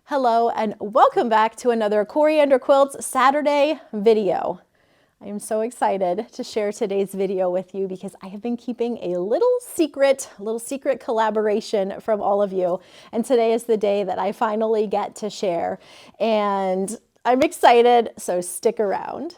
Hello and welcome back to another Coriander Quilts Saturday video. I am so excited to share today's video with you because I have been keeping a little secret collaboration from all of you. And today is the day that I finally get to share. And I'm excited, so stick around.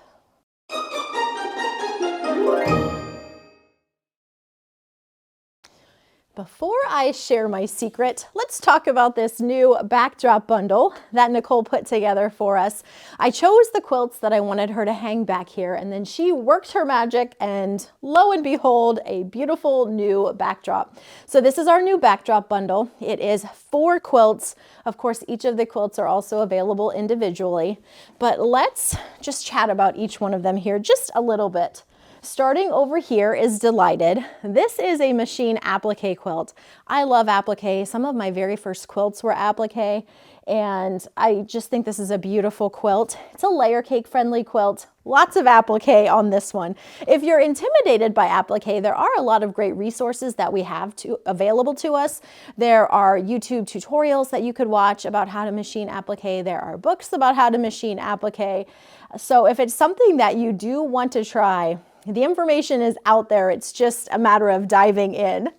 Before I share my secret, let's talk about this new backdrop bundle that Nicole put together for us. I chose the quilts that I wanted her to hang back here, and then she worked her magic, and lo and behold, a beautiful new backdrop. So this is our new backdrop bundle. It is 4 quilts. Of course, each of the quilts are also available individually, but let's just chat about each one of them here just a little bit. Starting over here is Delighted. This is a machine applique quilt. I love applique. Some of my very first quilts were applique, and I just think this is a beautiful quilt. It's a layer cake friendly quilt. Lots of applique on this one. If you're intimidated by applique, there are a lot of great resources that we have available to us. There are YouTube tutorials that you could watch about how to machine applique. There are books about how to machine applique. So if it's something that you do want to try, the information is out there. It's just a matter of diving in.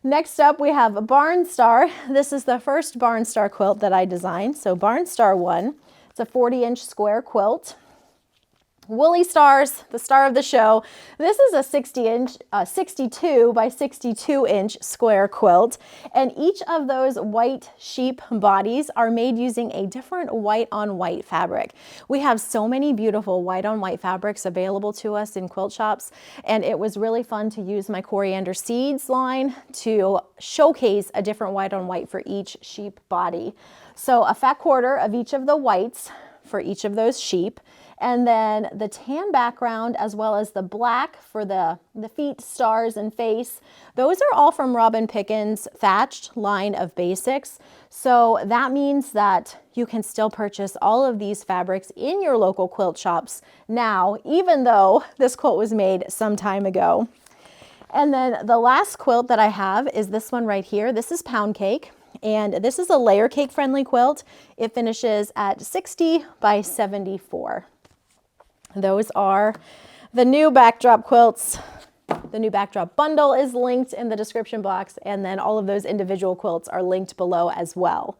Next up, we have Barnstar. This is the first Barnstar quilt that I designed. So Barnstar 1. It's a 40-inch square quilt. Woolly Stars, the star of the show. This is a 62 by 62 inch square quilt, and each of those white sheep bodies are made using a different white on white fabric. We have so many beautiful white on white fabrics available to us in quilt shops, and it was really fun to use my Coriander Seeds line to showcase a different white on white for each sheep body. So a fat quarter of each of the whites for each of those sheep, and then the tan background as well as the black for the feet, stars, and face. Those are all from Robin Pickens' Thatched line of basics. So that means that you can still purchase all of these fabrics in your local quilt shops now, even though this quilt was made some time ago. And then the last quilt that I have is this one right here. This is Pound Cake. And this is a layer cake friendly quilt. It finishes at 60 by 74. Those are the new backdrop quilts. The new backdrop bundle is linked in the description box, and then all of those individual quilts are linked below as well.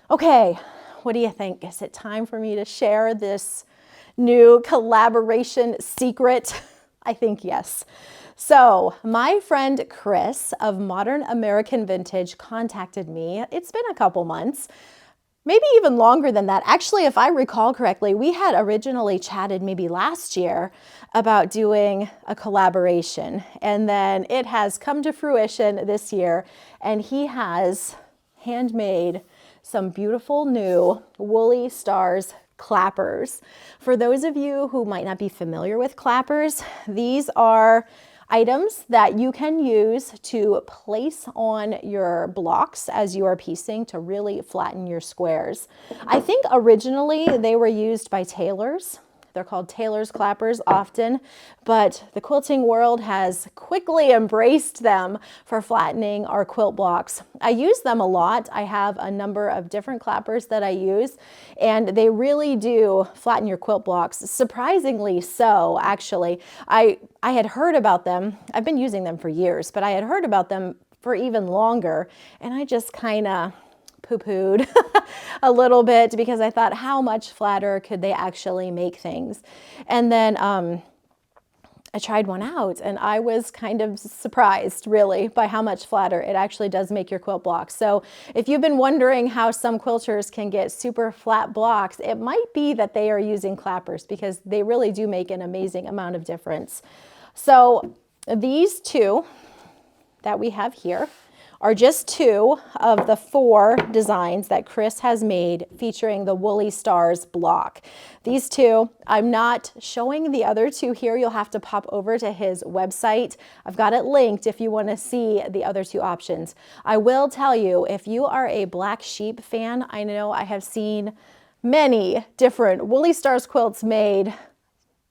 Okay, what do you think? Is it time for me to share this new collaboration secret? I think yes. So my friend Chris of Modern American Vintage contacted me. It's been a couple months, maybe even longer than that. Actually, if I recall correctly, we had originally chatted maybe last year about doing a collaboration, and then it has come to fruition this year, and he has handmade some beautiful new Woolly Stars clappers. For those of you who might not be familiar with clappers, these are items that you can use to place on your blocks as you are piecing to really flatten your squares. I think originally they were used by tailors. They're called tailor's clappers often, but the quilting world has quickly embraced them for flattening our quilt blocks. I use them a lot. I have a number of different clappers that I use, and they really do flatten your quilt blocks. Surprisingly so, actually. I had heard about them. I've been using them for years, but I had heard about them for even longer, and I just kind of poo-pooed a little bit because I thought, how much flatter could they actually make things? And then I tried one out, and I was kind of surprised really by how much flatter it actually does make your quilt blocks. So if you've been wondering how some quilters can get super flat blocks, it might be that they are using clappers because they really do make an amazing amount of difference. So these two that we have here are just 2 of the 4 designs that Chris has made featuring the Woolly Stars block. These 2, I'm not showing the other 2 here. You'll have to pop over to his website. I've got it linked if you want to see the other 2 options. I will tell you, if you are a Black Sheep fan, I know I have seen many different Woolly Stars quilts made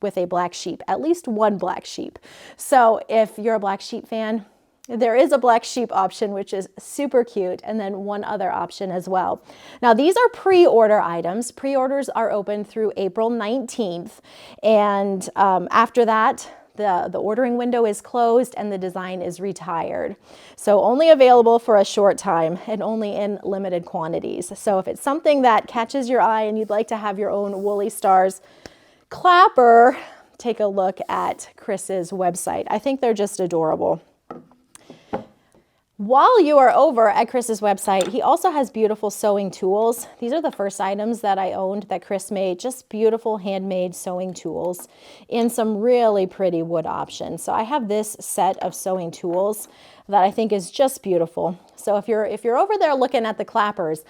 with a black sheep, at least one black sheep. So if you're a Black Sheep fan, There is a black sheep option, which is super cute, and then one other option as well. Now, these are pre-order items. Pre-orders are open through April 19th, and after that, the ordering window is closed and the design is retired. So only available for a short time and only in limited quantities. So if it's something that catches your eye and you'd like to have your own Woolly Stars clapper, take a look at Chris's website. I think they're just adorable. While you are over at Chris's website, he also has beautiful sewing tools. These are the first items that I owned that Chris made, just beautiful handmade sewing tools in some really pretty wood options. So I have this set of sewing tools that I think is just beautiful. So if you're over there looking at the clappers,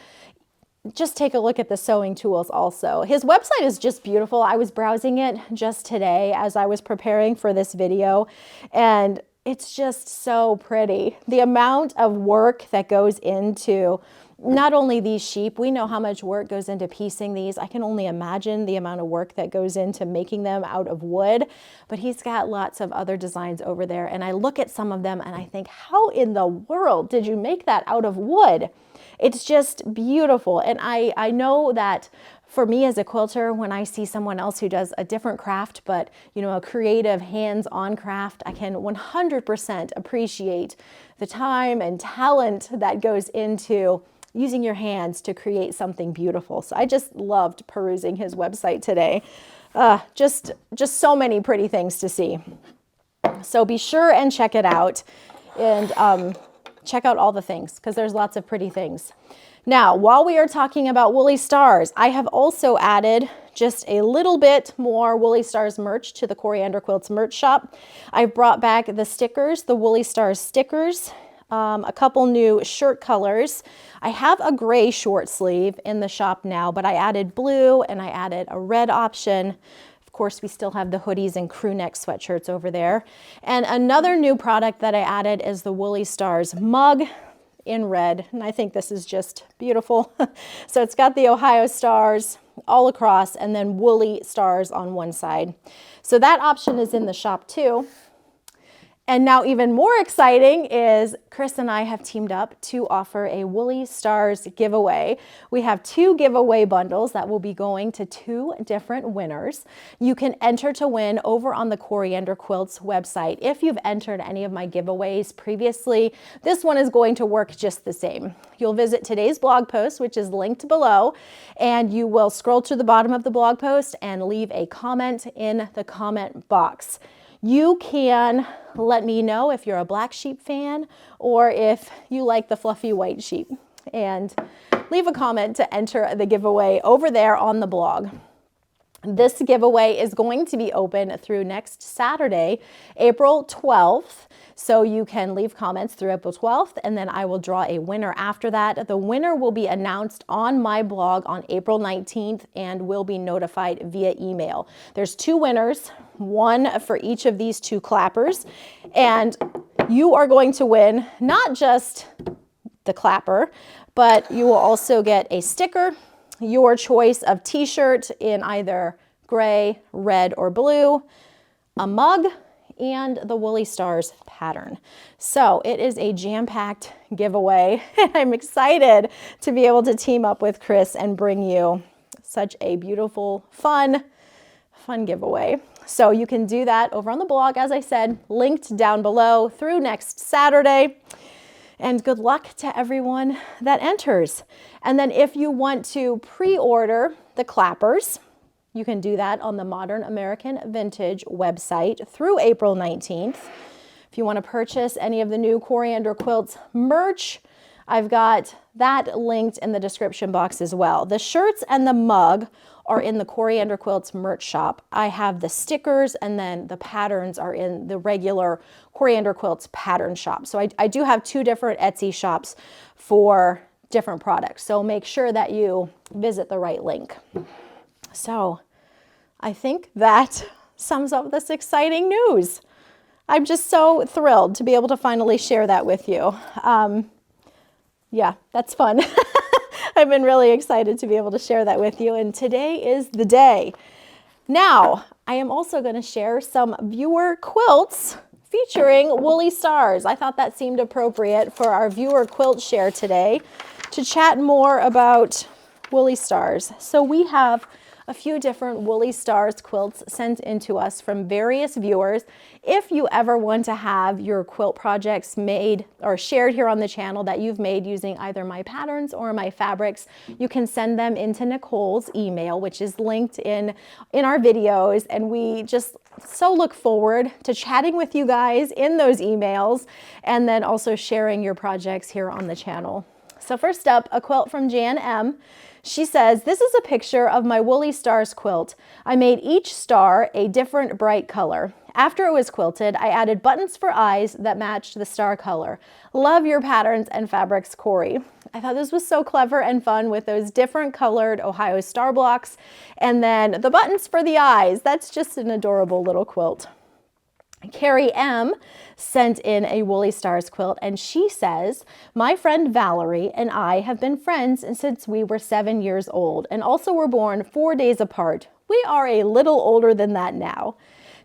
just take a look at the sewing tools also. His website is just beautiful. I was browsing it just today as I was preparing for this video, and it's just so pretty. The amount of work that goes into not only these sheep, we know how much work goes into piecing these. I can only imagine the amount of work that goes into making them out of wood, but he's got lots of other designs over there. And I look at some of them and I think, how in the world did you make that out of wood? It's just beautiful. And I know that for me as a quilter, when I see someone else who does a different craft, but a creative hands-on craft, I can 100% appreciate the time and talent that goes into using your hands to create something beautiful. So I just loved perusing his website today. Just so many pretty things to see. So be sure and check it out, and check out all the things, because there's lots of pretty things. Now, while we are talking about Woolly Stars, I have also added just a little bit more Woolly Stars merch to the Coriander Quilts merch shop. I've brought back the stickers, the Woolly Stars stickers, a couple new shirt colors. I have a gray short sleeve in the shop now, but I added blue and I added a red option. Of course, we still have the hoodies and crew neck sweatshirts over there. And another new product that I added is the Woolly Stars mug in red, and I think this is just beautiful. So it's got the Ohio stars all across and then Woolly Stars on one side. So that option is in the shop too. And now even more exciting is Chris and I have teamed up to offer a Woolly Stars giveaway. We have 2 giveaway bundles that will be going to 2 different winners. You can enter to win over on the Coriander Quilts website. If you've entered any of my giveaways previously, this one is going to work just the same. You'll visit today's blog post, which is linked below, and you will scroll to the bottom of the blog post and leave a comment in the comment box. You can let me know if you're a black sheep fan or if you like the fluffy white sheep, and leave a comment to enter the giveaway over there on the blog. This giveaway is going to be open through next Saturday, April 12th. So you can leave comments through April 12th, and then I will draw a winner after that. The winner will be announced on my blog on April 19th and will be notified via email. There's 2 winners, one for each of these 2 clappers, and you are going to win not just the clapper, but you will also get a sticker, your choice of t-shirt in either gray, red, or blue, a mug, and the Woolly Stars pattern. So it is a jam-packed giveaway, and I'm excited to be able to team up with Chris and bring you such a beautiful, fun giveaway. So you can do that over on the blog, as I said, linked down below through next Saturday. And good luck to everyone that enters. And then if you want to pre-order the clappers, you can do that on the Modern American Vintage website through April 19th. If you want to purchase any of the new Coriander Quilts merch, I've got that linked in the description box as well. The shirts and the mug are in the Coriander Quilts merch shop. I have the stickers, and then the patterns are in the regular Coriander Quilts pattern shop. So I do have 2 different Etsy shops for different products. So make sure that you visit the right link. So I think that sums up this exciting news. I'm just so thrilled to be able to finally share that with you. Yeah, that's fun. I've been really excited to be able to share that with you, and today is the day. Now, I am also going to share some viewer quilts featuring woolly stars. I thought that seemed appropriate for our viewer quilt share today to chat more about woolly stars. So we have a few different woolly stars quilts sent into us from various viewers. If you ever want to have your quilt projects made or shared here on the channel that you've made using either my patterns or my fabrics, you can send them into Nicole's email, which is linked in our videos. And we just so look forward to chatting with you guys in those emails and then also sharing your projects here on the channel. So first up, a quilt from Jan M. She says, this is a picture of my Woolly Stars quilt. I made each star a different bright color. After it was quilted, I added buttons for eyes that matched the star color. Love your patterns and fabrics, Cori. I thought this was so clever and fun with those different colored Ohio star blocks and then the buttons for the eyes. That's just an adorable little quilt. Carrie M sent in a Woolly Stars quilt, and she says, my friend Valerie and I have been friends since we were 7 years old and also were born 4 days apart. We are a little older than that now.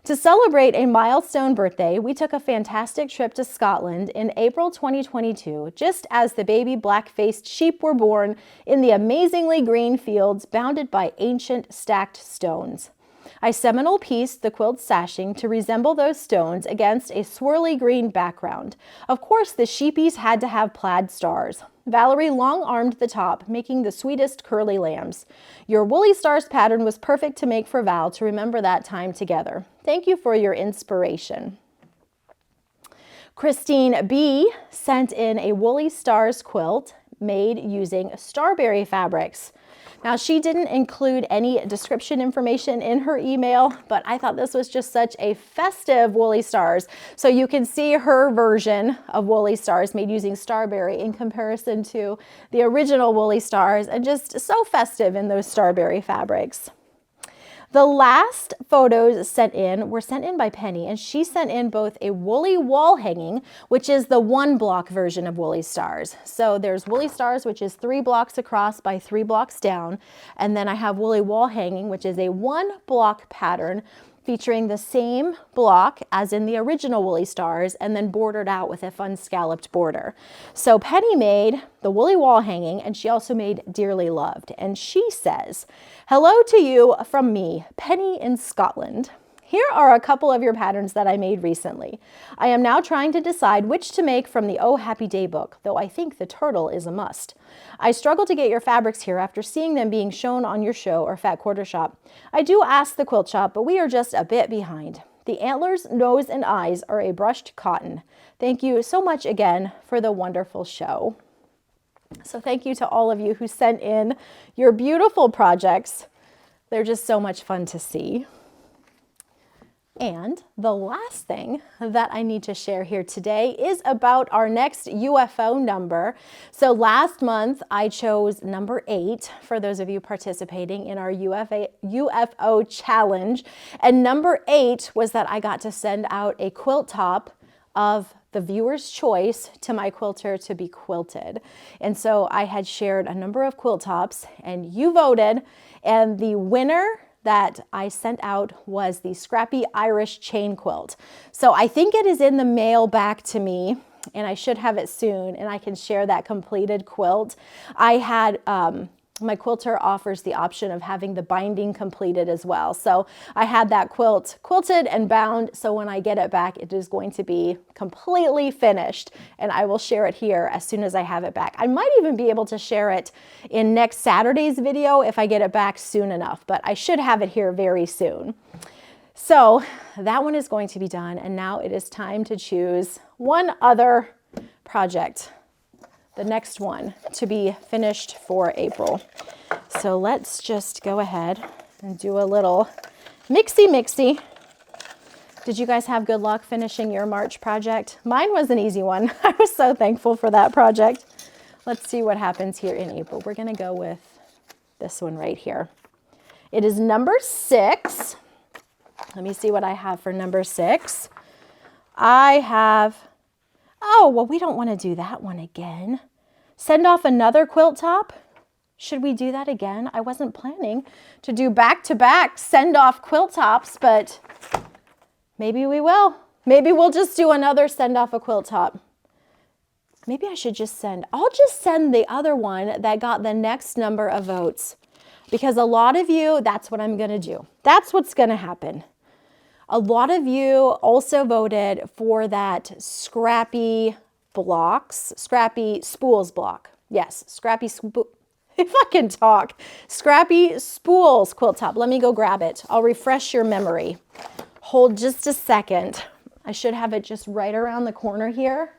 To celebrate a milestone birthday, we took a fantastic trip to Scotland in April 2022, just as the baby black-faced sheep were born in the amazingly green fields bounded by ancient stacked stones. I Seminole pieced the quilt sashing to resemble those stones against a swirly green background. Of course, the sheepies had to have plaid stars. Valerie long-armed the top, making the sweetest curly lambs. Your Woolly Stars pattern was perfect to make for Val to remember that time together. Thank you for your inspiration. Christine B sent in a Woolly Stars quilt made using starberry fabrics. Now, she didn't include any description information in her email, but I thought this was just such a festive Woolly Stars. So you can see her version of Woolly Stars made using starberry in comparison to the original Woolly Stars, and just so festive in those starberry fabrics. The last photos sent in were sent in by Penny, and she sent in both a woolly wall hanging, which is the 1 block version of Woolly Stars. So there's Woolly Stars, which is 3 blocks across by 3 blocks down. And then I have woolly wall hanging, which is a 1 block pattern featuring the same block as in the original Woolly Stars and then bordered out with a fun scalloped border. So Penny made the woolly wall hanging, and she also made Dearly Loved. And she says, hello to you from me, Penny in Scotland. Here are a couple of your patterns that I made recently. I am now trying to decide which to make from the Oh Happy Day book, though I think the turtle is a must. I struggle to get your fabrics here after seeing them being shown on your show or Fat Quarter Shop. I do ask the quilt shop, but we are just a bit behind. The antlers, nose, and eyes are a brushed cotton. Thank you so much again for the wonderful show. So thank you to all of you who sent in your beautiful projects. They're just so much fun to see. And the last thing that I need to share here today is about our next UFO number. So last month I chose number 8 for those of you participating in our UFO challenge. And number 8 was that I got to send out a quilt top of the viewer's choice to my quilter to be quilted. And so I had shared a number of quilt tops and you voted, and the winner that I sent out was the Scrappy Irish Chain Quilt. So I think it is in the mail back to me, and I should have it soon, and I can share that completed quilt. I had, my quilter offers the option of having the binding completed as well. So I had that quilt quilted and bound, so when I get it back, it is going to be completely finished, and I will share it here as soon as I have it back. I might even be able to share it in next Saturday's video if I get it back soon enough, but I should have it here very soon. So that one is going to be done, and now it is time to choose one other project, the next one, to be finished for April. So let's just go ahead and do a little mixy. Did you guys have good luck finishing your March project? Mine was an easy one. I was so thankful for that project. Let's see what happens here in April. We're gonna go with this one right here. It is number 6. Let me see what I have for number 6. I have, oh, well, we don't want to do that one again. Send off another quilt top? Should we do that again? I wasn't planning to do back-to-back send-off quilt tops, but maybe we will. Maybe we'll just do another send off a quilt top. Maybe I should just I'll just send the other one that got the next number of votes, because a lot of you, that's what I'm going to do. That's what's going to happen. A lot of you also voted for that scrappy spools block. Yes, if I can talk, scrappy spools quilt top. Let me go grab it. I'll refresh your memory. Hold just a second. I should have it just right around the corner here.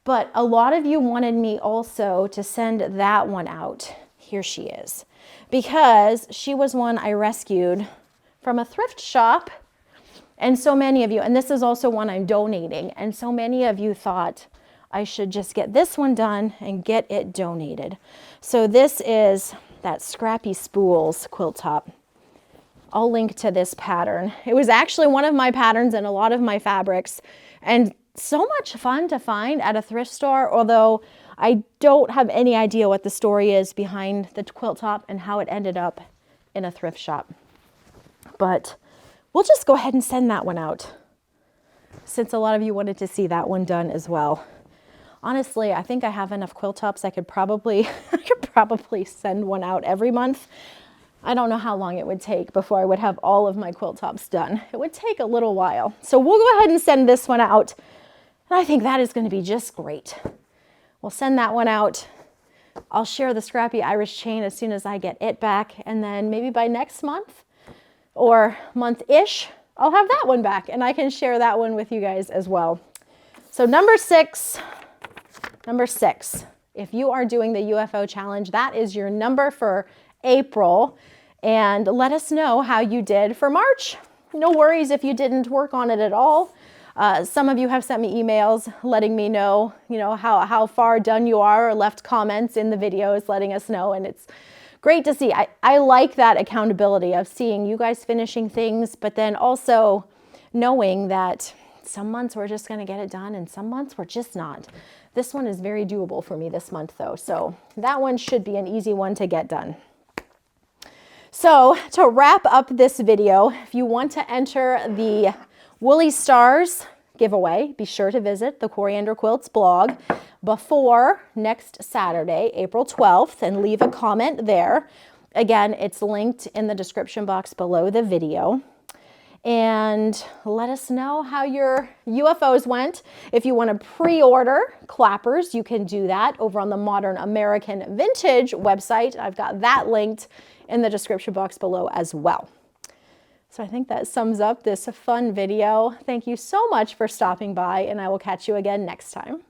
But a lot of you wanted me also to send that one out. Here she is. Because she was one I rescued from a thrift shop. And so many of you, and this is also one I'm donating, and so many of you thought I should just get this one done and get it donated. So this is that Scrappy Spools quilt top. I'll link to this pattern. It was actually one of my patterns in a lot of my fabrics, and so much fun to find at a thrift store, although I don't have any idea what the story is behind the quilt top and how it ended up in a thrift shop. But we'll just go ahead and send that one out, since a lot of you wanted to see that one done as well. Honestly, I think I have enough quilt tops. I could probably send one out every month. I don't know how long it would take before I would have all of my quilt tops done. It would take a little while. So we'll go ahead and send this one out. And I think that is going to be just great. We'll send that one out. I'll share the Scrappy Irish chain as soon as I get it back. And then maybe by next month or month-ish, I'll have that one back and I can share that one with you guys as well. So number six, if you are doing the UFO challenge, that is your number for April. And let us know how you did for March. No worries if you didn't work on it at all. Some of you have sent me emails letting me know, how far done you are, or left comments in the videos letting us know. And it's great to see. I like that accountability of seeing you guys finishing things, but then also knowing that some months we're just going to get it done and some months we're just not. This one is very doable for me this month though. So that one should be an easy one to get done. So to wrap up this video, if you want to enter the Woolly Stars giveaway, be sure to visit the Coriander Quilts blog before next Saturday, April 12th, and leave a comment there. Again, it's linked in the description box below the video. And let us know how your UFOs went. If you want to pre-order clappers, you can do that over on the Modern American Vintage website. I've got that linked in the description box below as well. So I think that sums up this fun video. Thank you so much for stopping by, and I will catch you again next time.